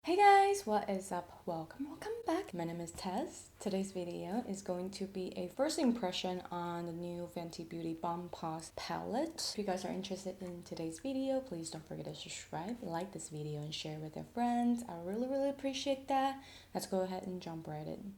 Hey guys, what is up? Welcome back. My name is Tess. Today's video is going to be a first impression on the new Fenty Beauty Bomb Posse palette. If you guys are interested in today's video, please don't forget to subscribe, like this video, and share with your friends. I really appreciate that. Let's go ahead and jump right in.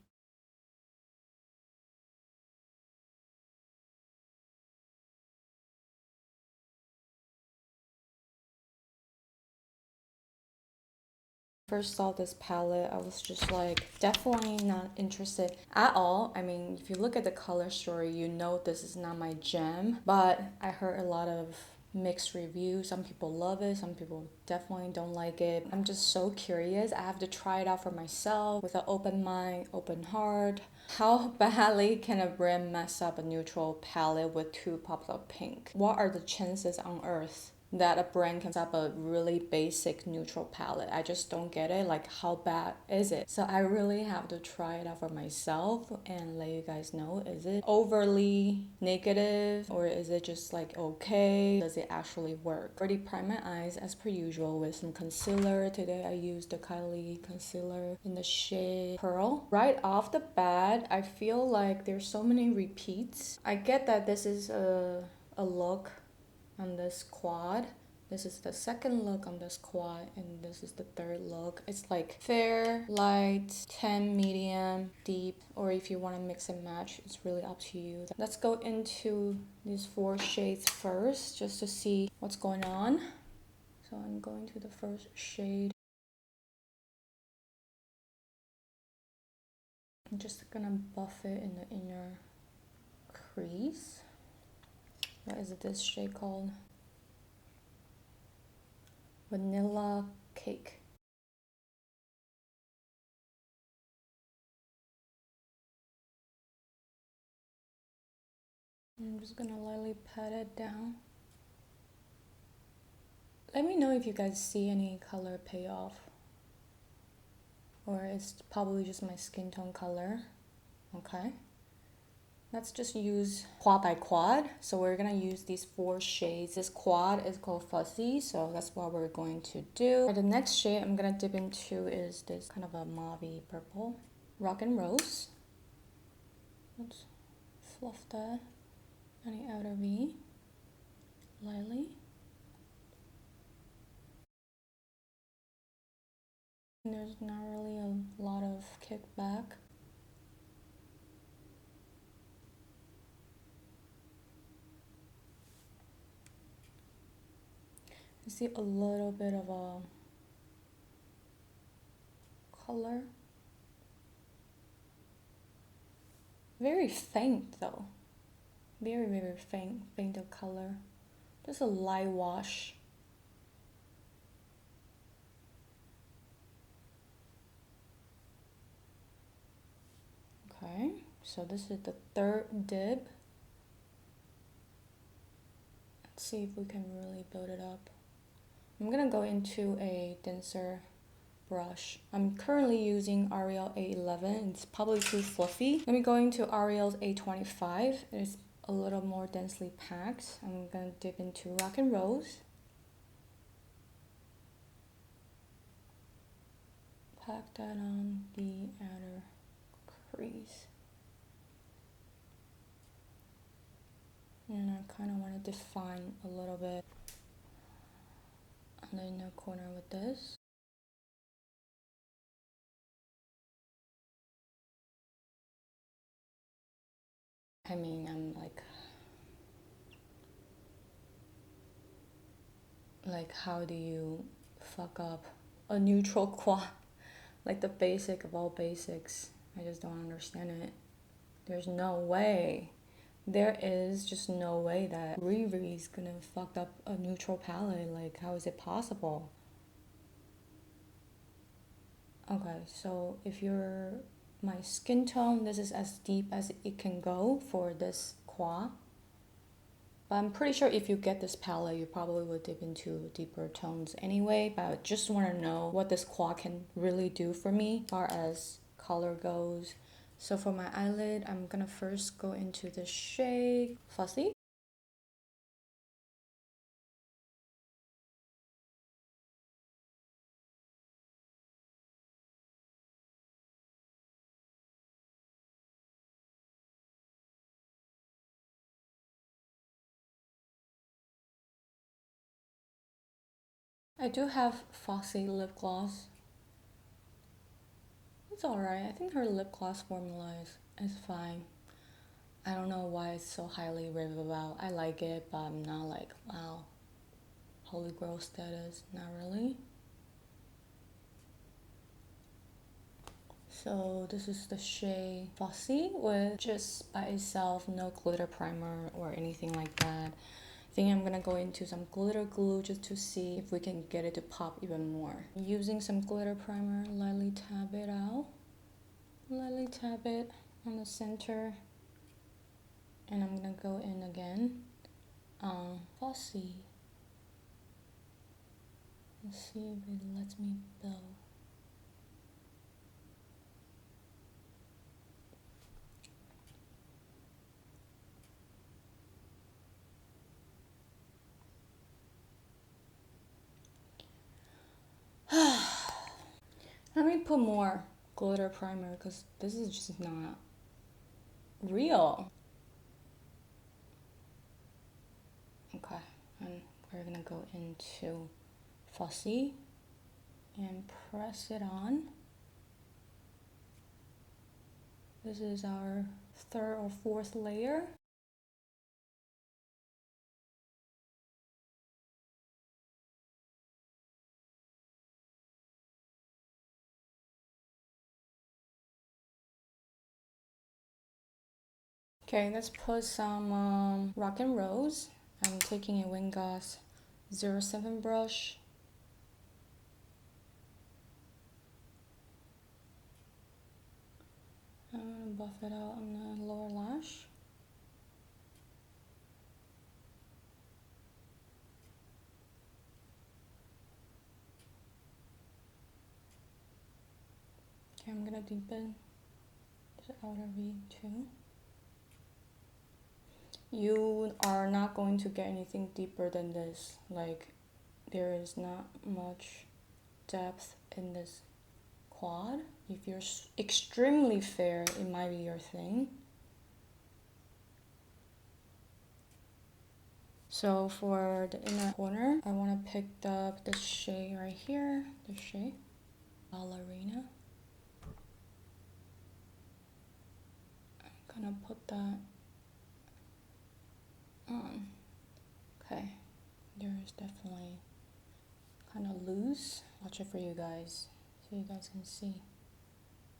First saw this palette, I was just like definitely not interested at all. I mean, if you look at the color story, you know this is not my jam, but I heard a lot of mixed reviews. Some people love it, some people definitely don't like it. I'm just so curious. I have to try it out for myself with an open mind, open heart. How badly can a brand mess up a neutral palette with two pops of pink? What are the chances on earth that a brand can up a really basic neutral palette? I just don't get it. Like, how bad is it? So I really have to try it out for myself and let you guys know, is it overly negative or is it just like okay? Does it actually work? Already primed my eyes as per usual with some concealer. Today I used the Kylie concealer in the shade Pearl. Right off the bat, I feel like there's so many repeats. I get that this is a look on this quad. This is the second look on this quad and this is the third look. It's like fair, light, tan, medium, deep, or if you want to mix and match, it's really up to you. Let's go into these four shades first just to see what's going on. So I'm going to the first shade. I'm just gonna buff it in the inner crease. What is this shade called? Vanilla Cake. I'm just gonna lightly pat it down. Let me know if you guys see any color payoff, or it's probably just my skin tone color. Okay, let's just use quad by quad. So we're gonna use these four shades. This quad is called Fuzzy, so that's what we're going to do. For the next shade I'm gonna dip into is this kind of a mauve purple, Rock and Rose. Let's fluff that on the outer V lightly. There's not really a lot of kickback. I see a little bit of a color. Very faint though. Very faint of color. Just a light wash. Okay, so this is the third dip. Let's see if we can really build it up. I'm gonna go into a denser brush. I'm currently using Ariel A11. It's probably too fluffy. Let me go into Ariel's A25. It's a little more densely packed. I'm gonna dip into Rock and Rose. Pack that on the outer crease. And I kind of want to define a little bit on the inner corner with this. I mean, I'm like how do you fuck up a neutral quad? Like the basic of all basics. I just don't understand it. There's no way. There is just no way that Riri's gonna fuck up a neutral palette. Like, how is it possible? Okay, so if you're my skin tone, this is as deep as it can go for this quad. But I'm pretty sure if you get this palette, you probably would dip into deeper tones anyway. But I just want to know what this quad can really do for me as far as color goes. So for my eyelid, I'm gonna first go into the shade Fussy. I do have Posse lip gloss. It's alright. I think her lip gloss formula is fine. I don't know why it's so highly rated about. I like it, but I'm not like, wow, holy grail status. Not really. So this is the shade Posse with just by itself, no glitter primer or anything like that. I think I'm gonna go into some glitter glue just to see if we can get it to pop even more. Using some glitter primer, lightly tap it out. Lightly tap it on the center. And I'm gonna go in again. Posse. Let's see if it lets me build. Let me put more glitter primer because this is just not real. Okay, and we're gonna go into Posse and press it on. This is our third or fourth layer. Okay, let's put some Rock and Rose. I'm taking a Wingas 07 brush. I'm gonna buff it out on the lower lash. Okay, I'm gonna deepen the outer V too. You are not going to get anything deeper than this. Like, there is not much depth in this quad. If you're extremely fair, it might be your thing. So for the inner corner, I want to pick up this shade right here, this shade, Ballerina. I'm gonna put that on. Okay, there is definitely kind of loose. Watch it for you guys, so you guys can see.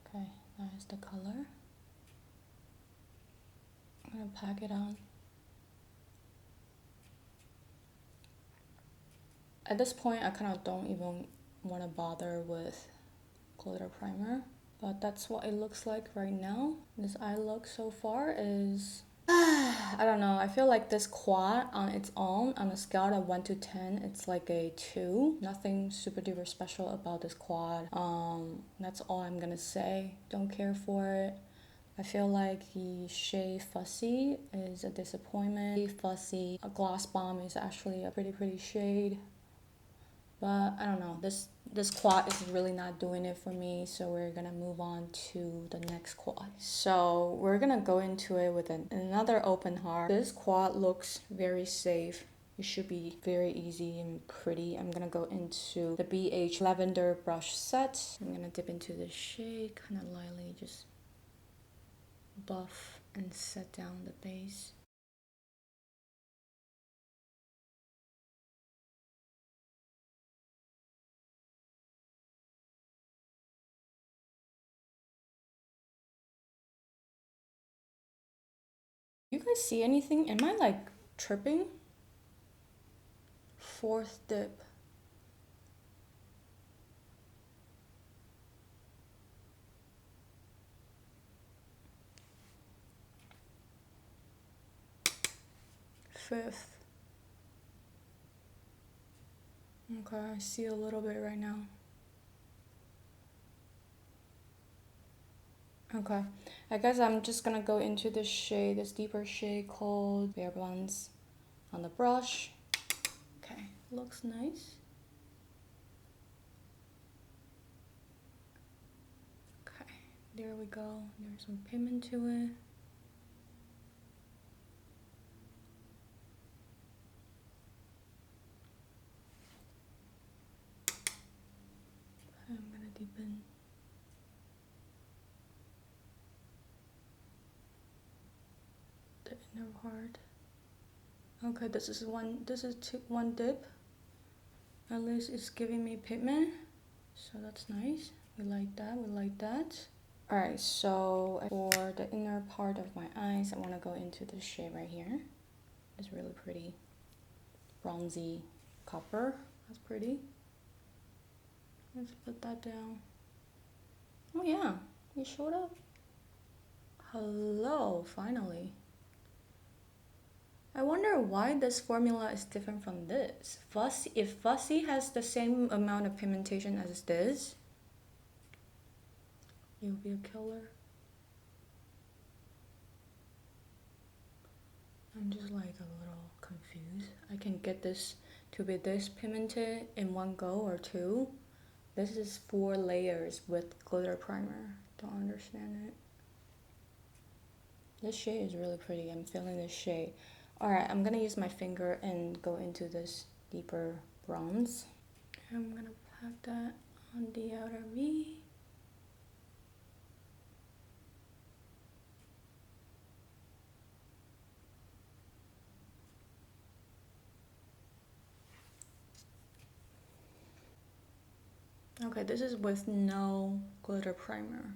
Okay, that is the color. I'm gonna pack it on. At this point, I kind of don't even want to bother with glitter primer, but that's what it looks like right now. This eye look so far is I don't know. I feel like this quad on its own, on a scale of 1 to 10, it's like a 2. Nothing super duper special about this quad. That's all I'm gonna say. Don't care for it. I feel like the shade Fussy is a disappointment. Fussy, a Gloss Bomb is actually a pretty shade. But I don't know, this quad is really not doing it for me, so we're gonna move on to the next quad. So we're gonna go into it with another open heart. This quad looks very safe. It should be very easy and pretty. I'm gonna go into the BH Lavender brush set. I'm gonna dip into the shade, kind of lightly just buff and set down the base. You guys see anything? Am I like tripping? Fourth dip. Fifth. Okay, I see a little bit right now. Okay, I guess I'm just gonna go into this shade, this deeper shade called Bare Blends on the brush. Okay, looks nice. Okay, there we go. There's some pigment to it. deepen. The inner part. Okay, this is one dip. At least it's giving me pigment, so that's nice. We like that, we like that. Alright, so for the inner part of my eyes, I want to go into this shade right here. It's really pretty. Bronzy copper. That's pretty. Let's put that down. Oh yeah, you showed up. Hello, finally. I wonder why this formula is different from this. If Fussy has the same amount of pigmentation as this, it will be a killer. I'm just like a little confused. I can get this to be this pigmented in one go or two. This is 4 layers with glitter primer. Don't understand it. This shade is really pretty. I'm feeling this shade. Alright, I'm gonna use my finger and go into this deeper bronze. I'm gonna pack that on the outer V. Okay, this is with no glitter primer.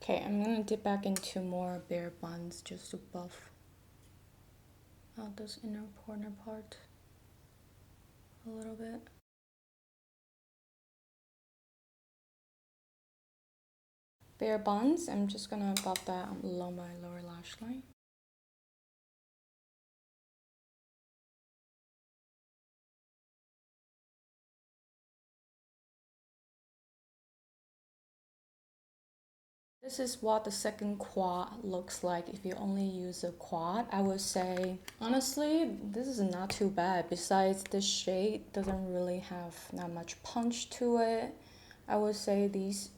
Okay, I'm gonna dip back into more bare buns just to buff out this inner corner part a little bit. Bare buns, I'm just gonna buff that below my lower lash line. This is what the second quad looks like if you only use a quad. I would say, honestly, this is not too bad. Besides, this shade doesn't really have that much punch to it. I would say these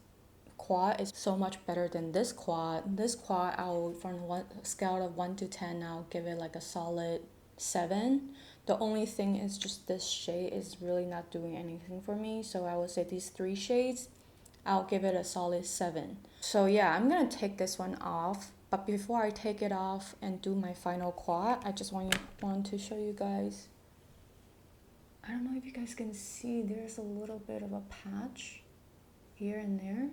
quad is so much better than this quad. This quad, from a scale of 1 to 10, I'll give it like a solid 7. The only thing is just this shade is really not doing anything for me. So I would say these 3 shades, I'll give it a solid 7. So yeah, I'm gonna take this one off. But before I take it off and do my final quad, I just want to show you guys. I don't know if you guys can see, there's a little bit of a patch here and there.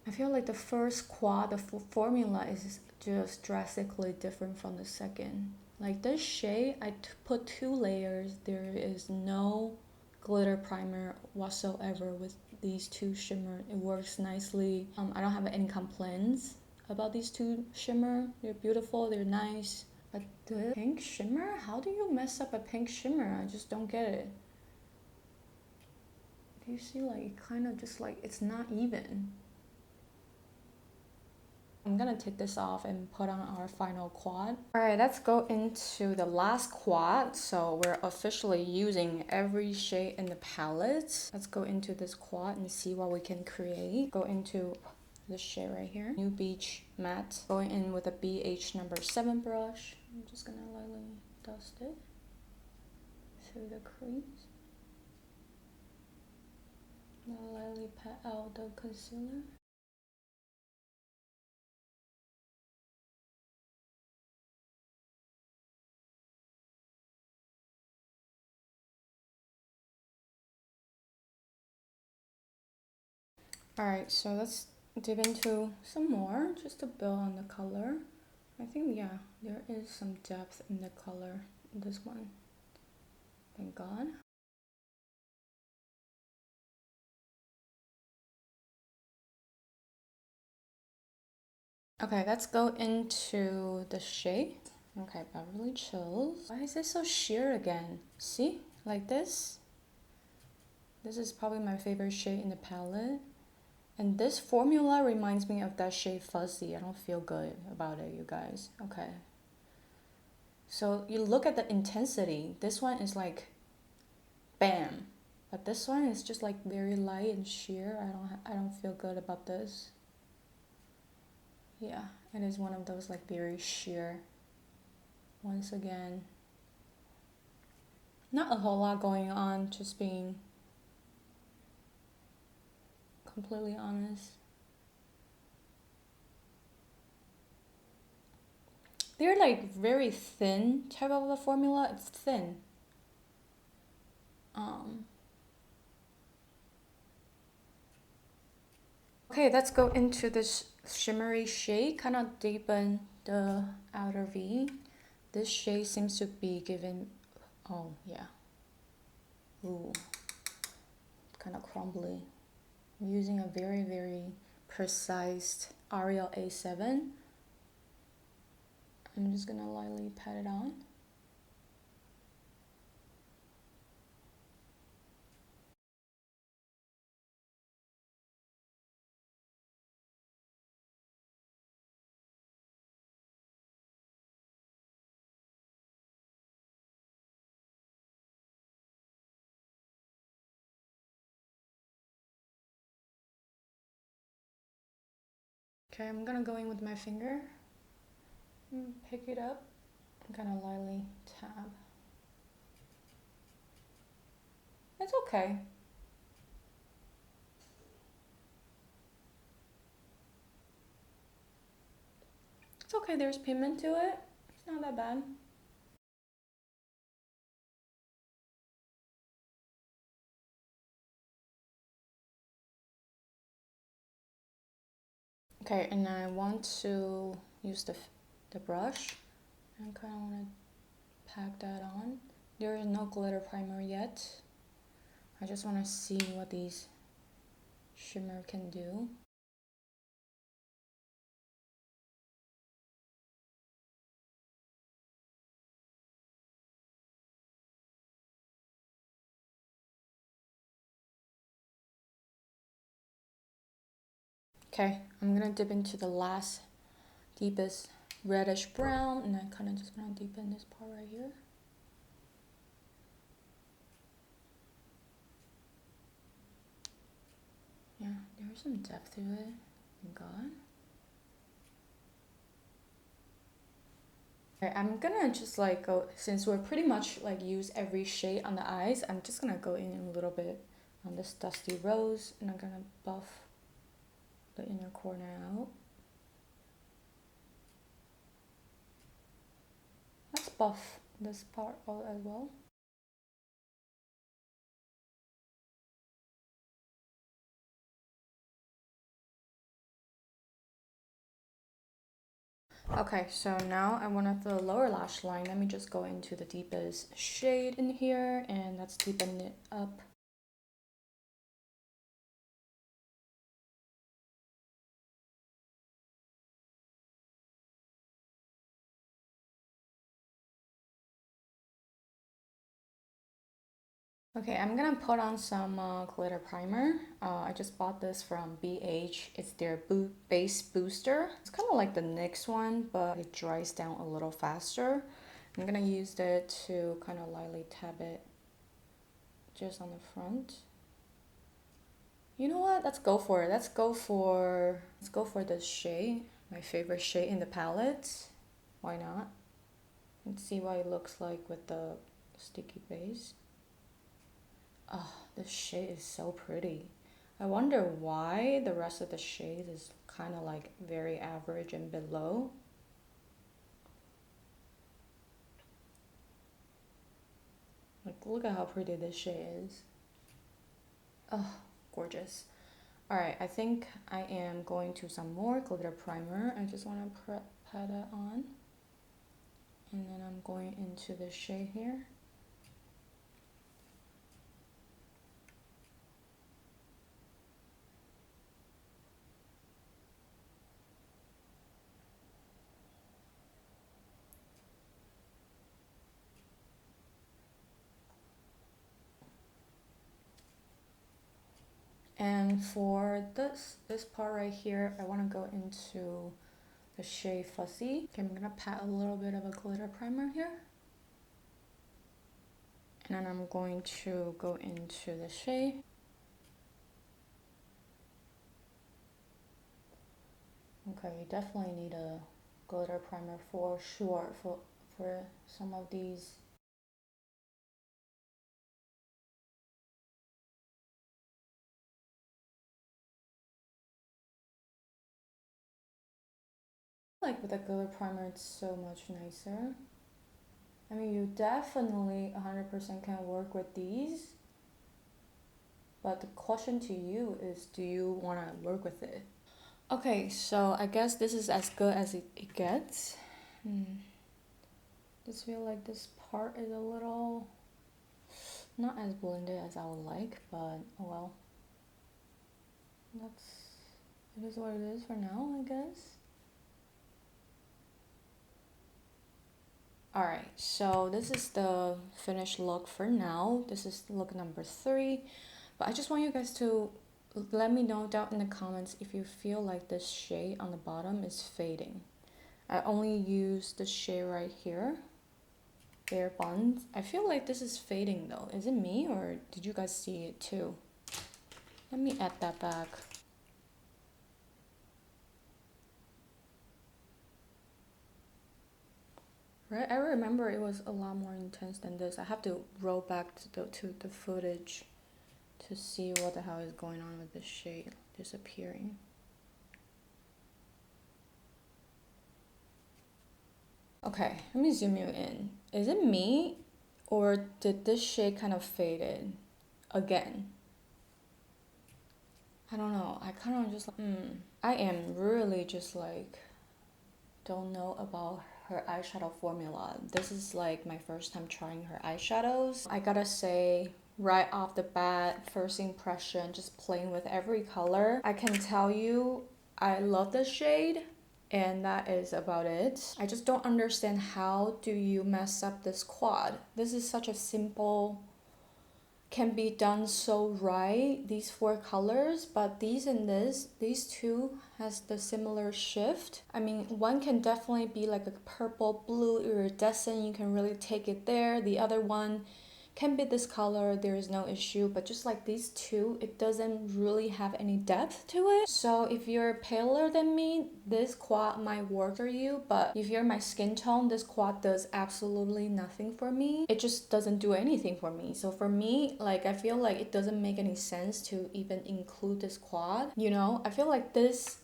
I feel like the first quad, the formula is just drastically different from the second. Like this shade, I put 2 layers. There is no glitter primer whatsoever with these 2 shimmer. It works nicely. I don't have any complaints about these 2 shimmer. They're beautiful, they're nice. But the pink shimmer, how do you mess up a pink shimmer? I just don't get it. Do you see, like, it kind of just like, it's not even. I'm gonna take this off and put on our final quad. Alright, let's go into the last quad. So we're officially using every shade in the palette. Let's go into this quad and see what we can create. Go into this shade right here. New Beach Matte. Going in with a BH number 7 brush. I'm just gonna lightly dust it through the crease. I'm gonna lightly pat out the concealer. Alright, so let's dip into some more just to build on the color. I think, yeah, there is some depth in the color in this one. Thank God. Okay, let's go into the shade. Okay, Beverly Chills. Why is it so sheer again? See? Like this? This is probably my favorite shade in the palette. And this formula reminds me of that shade Fuzzy. I don't feel good about it, you guys. Okay. So you look at the intensity. This one is like, bam. But this one is just like very light and sheer. I don't feel good about this. Yeah, it is one of those like very sheer. Once again, Not a whole lot going on, just being completely honest. They're like very thin type of a formula. It's thin. Okay, let's go into this shimmery shade, kind of deepen the outer V. This shade seems to be giving, oh yeah, ooh, kind of crumbly. I'm using a very, very precise Arial A7. I'm just gonna lightly pat it on. Okay, I'm gonna go in with my finger, pick it up, and kind of lightly tap. It's okay. It's okay, there's pigment to it. It's not that bad. Okay, and I want to use the brush and kind of want to pack that on. There is no glitter primer yet. I just want to see what these shimmer can do. Okay, I'm gonna dip into the last deepest reddish brown, and I kind of just want to deepen this part right here. Yeah, there's some depth to it. God. Okay, I'm gonna just like go, since we're pretty much like use every shade on the eyes, I'm just gonna go in a little bit on this dusty rose, and I'm gonna buff the inner corner out. Let's buff this part out as well. Okay, so now I want the lower lash line. Let me just go into the deepest shade in here, and let's deepen it up. Okay, I'm gonna put on some glitter primer. I just bought this from BH. It's their base booster. It's kind of like the NYX one, but it dries down a little faster. I'm gonna use it to kind of lightly tap it just on the front. You know what? Let's go for it. Let's go for this shade. My favorite shade in the palette. Why not? Let's see what it looks like with the sticky base. Oh, this shade is so pretty. I wonder why the rest of the shade is kind of like very average and below. Like, look at how pretty this shade is. Oh, gorgeous. Alright, I think I am going to some more glitter primer. I just want to pat it on. And then I'm going into this shade here. And for this part right here, I want to go into the shade Fussy. Okay, I'm gonna pat a little bit of a glitter primer here. And then I'm going to go into the shade. Okay, you definitely need a glitter primer for sure for some of these Like with a glitter primer, it's so much nicer. I mean, you definitely 100% can work with these, but the question to you is, do you want to work with it? Okay, so I guess this is as good as it gets. Just feel like this part is a little not as blended as I would like, but oh well. It is what it is for now, I guess. Alright, so this is the finished look for now. This is look number 3. But I just want you guys to let me know down in the comments if you feel like this shade on the bottom is fading. I only use the shade right here, Bare Buns. I feel like this is fading though. Is it me or did you guys see it too? Let me add that back. Right, I remember it was a lot more intense than this. I have to roll back to the footage to see what the hell is going on with this shade disappearing. Okay, let me zoom you in. Is it me or did this shade kind of faded again? I don't know. I kind of just I am really just like don't know about her eyeshadow formula. This is like my first time trying her eyeshadows. I gotta say, right off the bat, first impression, just playing with every color, I can tell you I love this shade, and that is about it. I just don't understand how do you mess up this quad. This is such a simple, can be done so right, these 4 colors, but these and these two has the similar shift. I mean, one can definitely be like a purple blue iridescent, you can really take it there. The other one can be this color, there is no issue, but just like these two, it doesn't really have any depth to it. So if you're paler than me, this quad might work for you, but if you're my skin tone, this quad does absolutely nothing for me. It just doesn't do anything for me. So for me, like, I feel like it doesn't make any sense to even include this quad, you know? I feel like this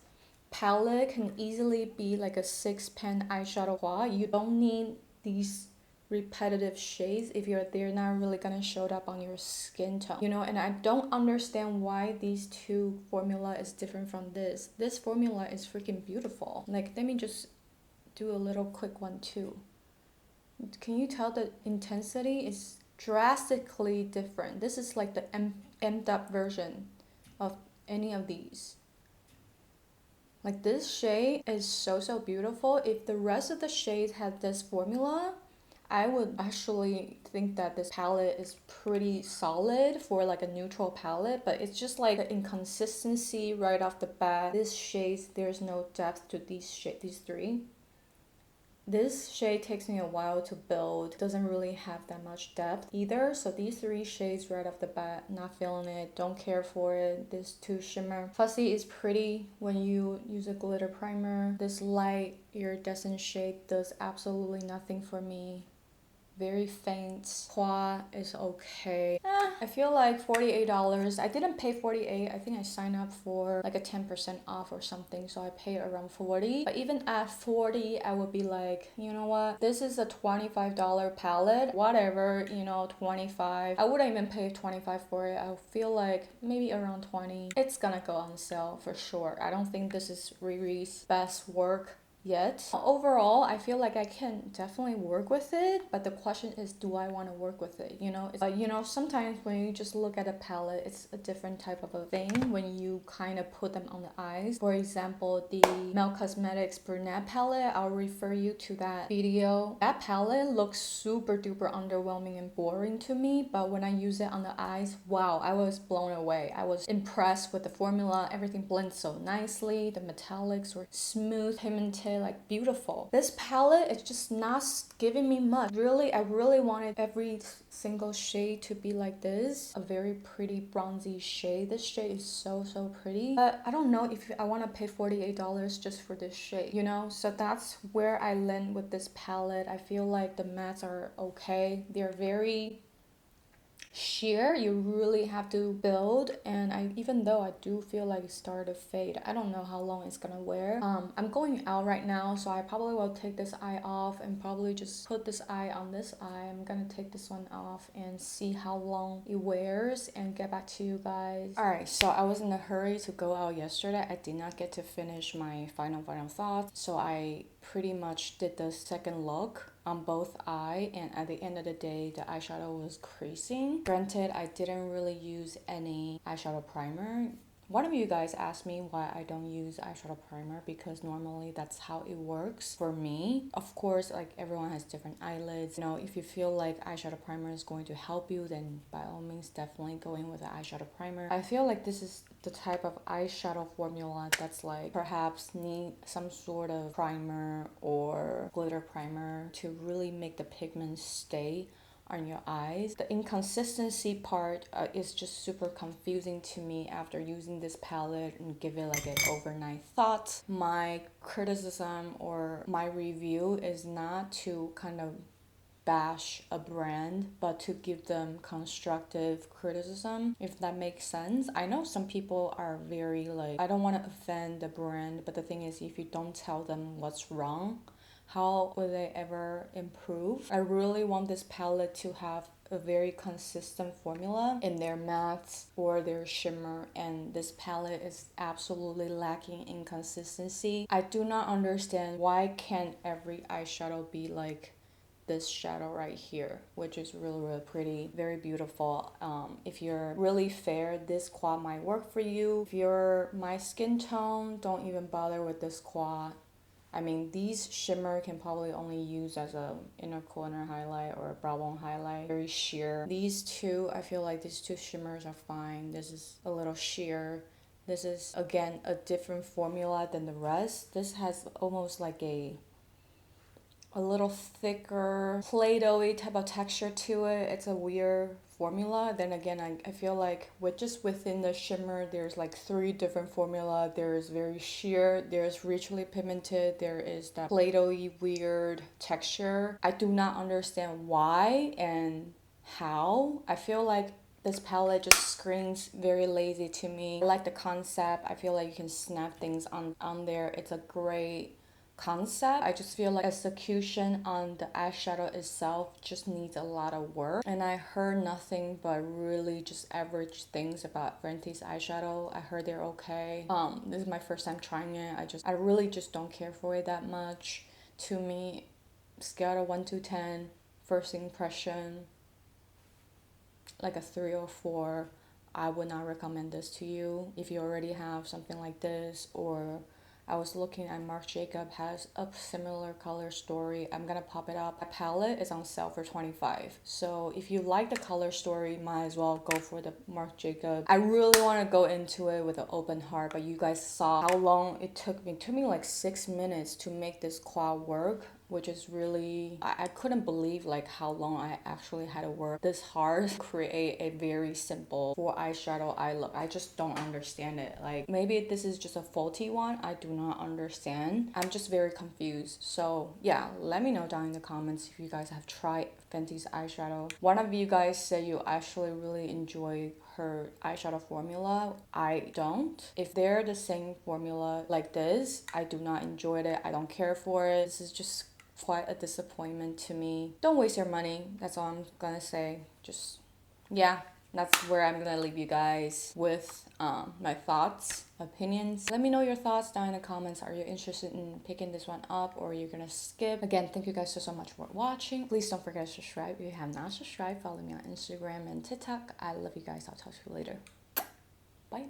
palette can easily be like a 6-pan eyeshadow quad. You don't need these repetitive shades if they're not really gonna show up on your skin tone, you know. And I don't understand why these two formula is different from this formula is freaking beautiful. Like, let me just do a little quick one too. Can you tell the intensity is drastically different? This is like the amped up version of any of these. Like, this shade is so beautiful. If the rest of the shades had this formula, I would actually think that this palette is pretty solid for like a neutral palette, but it's just like the inconsistency right off the bat. This shades, there's no depth to these 3. This shade takes me a while to build, doesn't really have that much depth either. So these 3 shades right off the bat, not feeling it, don't care for it. This 2 shimmer. Posse is pretty when you use a glitter primer. This light iridescent shade does absolutely nothing for me. Very faint. Qua is okay. I feel like $48. I didn't pay $48. I think I signed up for like a 10% off or something, so I paid around $40. But even at $40, I would be like, you know what? This is a $25 palette. Whatever, you know, $25. I wouldn't even pay $25 for it. I feel like maybe around $20. It's gonna go on sale for sure. I don't think this is Riri's best work yet. Overall, I feel like I can definitely work with it, but the question is, do I want to work with it? You know, you know, sometimes when you just look at a palette, it's a different type of a thing when you kind of put them on the eyes. For example, the Mel Cosmetics brunette palette, I'll refer you to that video. That palette looks super duper underwhelming and boring to me, but when I use it on the eyes, wow, I was blown away. I was impressed with the formula. Everything blends so nicely. The metallics were smooth, pigmented, like beautiful. This palette is just not giving me much. Really, I really wanted every single shade to be like this. A very pretty bronzy shade. This shade is so pretty. But I don't know if I want to pay $48 just for this shade, you know? So that's where I land with this palette. I feel like the mattes are okay. They're very sheer. You really have to build, and even though I do feel like it started to fade, I don't know how long it's gonna wear. I'm going out right now, so I probably will take this eye off and probably just put this eye on this eye. I'm gonna take this one off and see how long it wears and get back to you guys. Alright, so I was in a hurry to go out yesterday. I did not get to finish my final thoughts, so I pretty much did the second look on both eye, and at the end of the day the eyeshadow was creasing. Granted, I didn't really use any eyeshadow primer. One of you guys asked me why I don't use eyeshadow primer, because normally that's how it works for me. Of course, like everyone has different eyelids. You know, if you feel like eyeshadow primer is going to help you, then by all means definitely go in with an eyeshadow primer. I feel like this is the type of eyeshadow formula that's like perhaps need some sort of primer or glitter primer to really make the pigments stay on your eyes. The inconsistency part is just super confusing to me after using this palette and give it like an overnight thought. My criticism or my review is not to kind of bash a brand, but to give them constructive criticism, if that makes sense. I know some people are very like, I don't want to offend the brand, but the thing is, if you don't tell them what's wrong, how will they ever improve? I really want this palette to have a very consistent formula in their mattes or their shimmer, and this palette is absolutely lacking in consistency. I do not understand why can't every eyeshadow be like this shadow right here, which is really pretty, very beautiful. If you're really fair, this quad might work for you. If you're my skin tone, don't even bother with this quad. I mean, these shimmer can probably only use as a inner corner highlight or a brow bone highlight. Very sheer. These two, I feel like these two shimmers are fine. This is a little sheer. This is, again, a different formula than the rest. This has almost like a little thicker, Play-Doh-y type of texture to it. It's a weird formula. Then again, I feel like within the shimmer, there's like 3 different formula. There's very sheer, there's richly pigmented, there is that Play-Doh-y weird texture. I do not understand why and how. I feel like this palette just screams very lazy to me. I like the concept. I feel like you can snap things on there. It's a great concept. I just feel like execution on the eyeshadow itself just needs a lot of work, and I heard nothing but really just average things about Fenty's eyeshadow. I heard they're okay. This is my first time trying it. I really just don't care for it that much. To me, scale of 1 to 10, first impression, like a 3 or 4. I would not recommend this to you if you already have something like this, or I was looking at Marc Jacob has a similar color story. I'm gonna pop it up. That palette is on sale for $25. So if you like the color story, might as well go for the Marc Jacob. I really want to go into it with an open heart, but you guys saw how long it took me. It took me like 6 minutes to make this quad work, which is really, I couldn't believe like how long I actually had to work this hard to create a very simple 4 eyeshadow eye look. I just don't understand it. Like, maybe this is just a faulty one. I do not understand. I'm just very confused. So yeah, let me know down in the comments if you guys have tried Fenty's eyeshadow. One of you guys said you actually really enjoy her eyeshadow formula. I don't. If they're the same formula like this, I do not enjoy it. I don't care for it. This is just quite a disappointment to me. Don't waste your money. That's all I'm gonna say. Just, yeah, that's where I'm gonna leave you guys with my thoughts, opinions. Let me know your thoughts down in the comments. Are you interested in picking this one up, or are you gonna skip? Again, thank you guys so much for watching. Please don't forget to subscribe if you have not subscribed. Follow me on Instagram and TikTok. I love you guys. I'll talk to you later.